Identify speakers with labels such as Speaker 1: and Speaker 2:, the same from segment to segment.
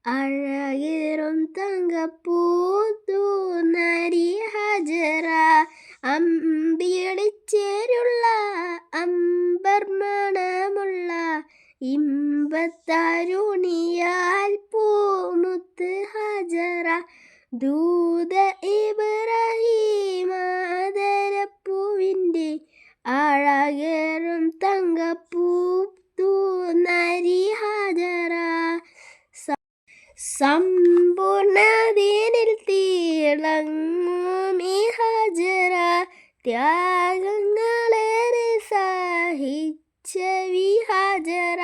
Speaker 1: അഴകേറും തങ്കപ്പൂത്തു നരി ഹജറ. അമ്പിളിച്ചേരുള്ള അമ്പർ മണമുള്ള ഇമ്പത്തരുണിയാൽ പൂമുത്ത് ഹജറ. ദൂത ഇബ്രാഹിം ആദരപ്പൂവിൻ്റെ അഴകേറും തങ്കപ്പൂത്തു നരി ഹജറ. സമ്പൂർണ്ണതീനിൽ തിളങ്ങും ഈ ഹജറ. ത്യാഗങ്ങളേറെ സഹിച്ച ഹജറ.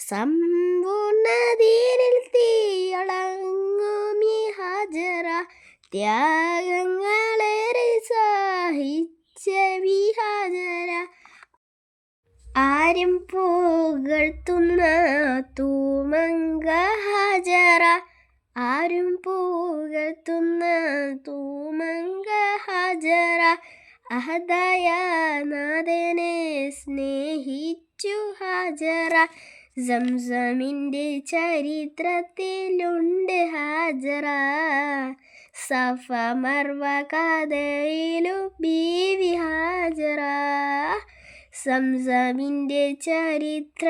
Speaker 1: സമ്പൂർണ്ണതീനിൽ തിളങ്ങും ഈ ഹജറ. ത്യാഗങ്ങളേറെ സഹിച്ച ഹജറ. ആരും പുകഴ്ത്തുന്ന തൂമങ്ക ഹജറ. ആരും പുകഴ്ത്തുന്ന തൂമങ്ക ഹജറ. അഹദായ നാഥനെ സ്നേഹിച്ചു ഹജറ. സംസമിൻ്റെ ചരിത്രത്തിലുണ്ട് ഹജറ. സഫ മർവ കഥയിലും ബീവി ഹജറ. സംസമിൻ്റെ ചരിത്രത്തിലുണ്ട്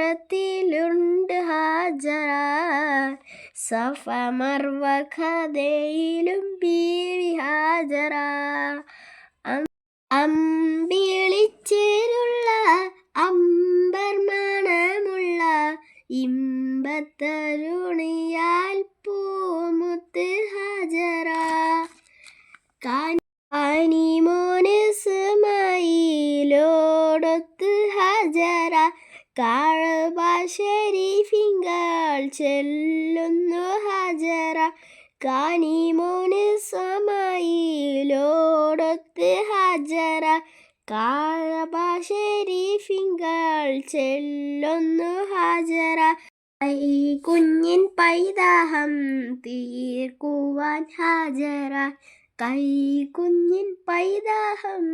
Speaker 1: ഹജറ. സഫ മർവ കഥയിലും ബീവി ഹജറ. അമ്പിളിച്ചേരുള്ള അമ്പർ മണമുള്ള ഇമ്പത്തരുണിയാൽ പൂമുത്ത് ഹജറ. കാനിമോന് ഇസ്മായിലോടൊത്ത് ഹജറ. കഅബ ശരീഫിങ്കൽ ചെല്ലുന്നു ഹജറ. കാനിമോന് ഇസ്മായിലോടൊത്ത് ഹജറ. കഅബ ശരീഫിങ്കൽ ചെല്ലുന്നു ഹജറ. കുഞ്ഞിൻ പൈതാഹം തീർക്കുവാൻ ഹജറ. കുഞ്ഞിൻ പൈതാഹം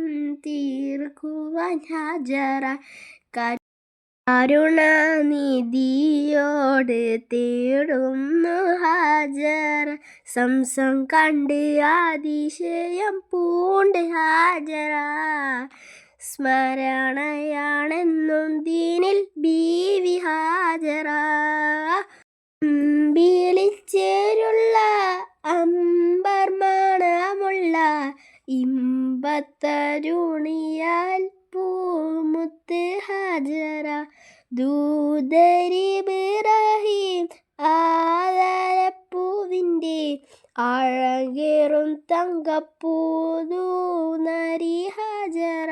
Speaker 1: തീർക്കുവാൻ ഹജറ. കരുണാനിധിയോട് തേടുന്നു ഹജറ. സംസം കണ്ട് അതിശയം പൂണ്ട് ഹജറ. സ്മരണയാണെന്നും ദീനിൽ ബീവി ഹജറ. അമ്പിളിച്ചേരുള്ള അമ്പർ മണമുള്ള ഇമ്പത്തരുണിയാൽ പൂമുത്ത് ഹജറ. ദൂതരിബ്രാഹിം ആദരപ്പൂവിൻ്റെ അഴകേറും തങ്കപ്പൂതു നരി ഹജറ.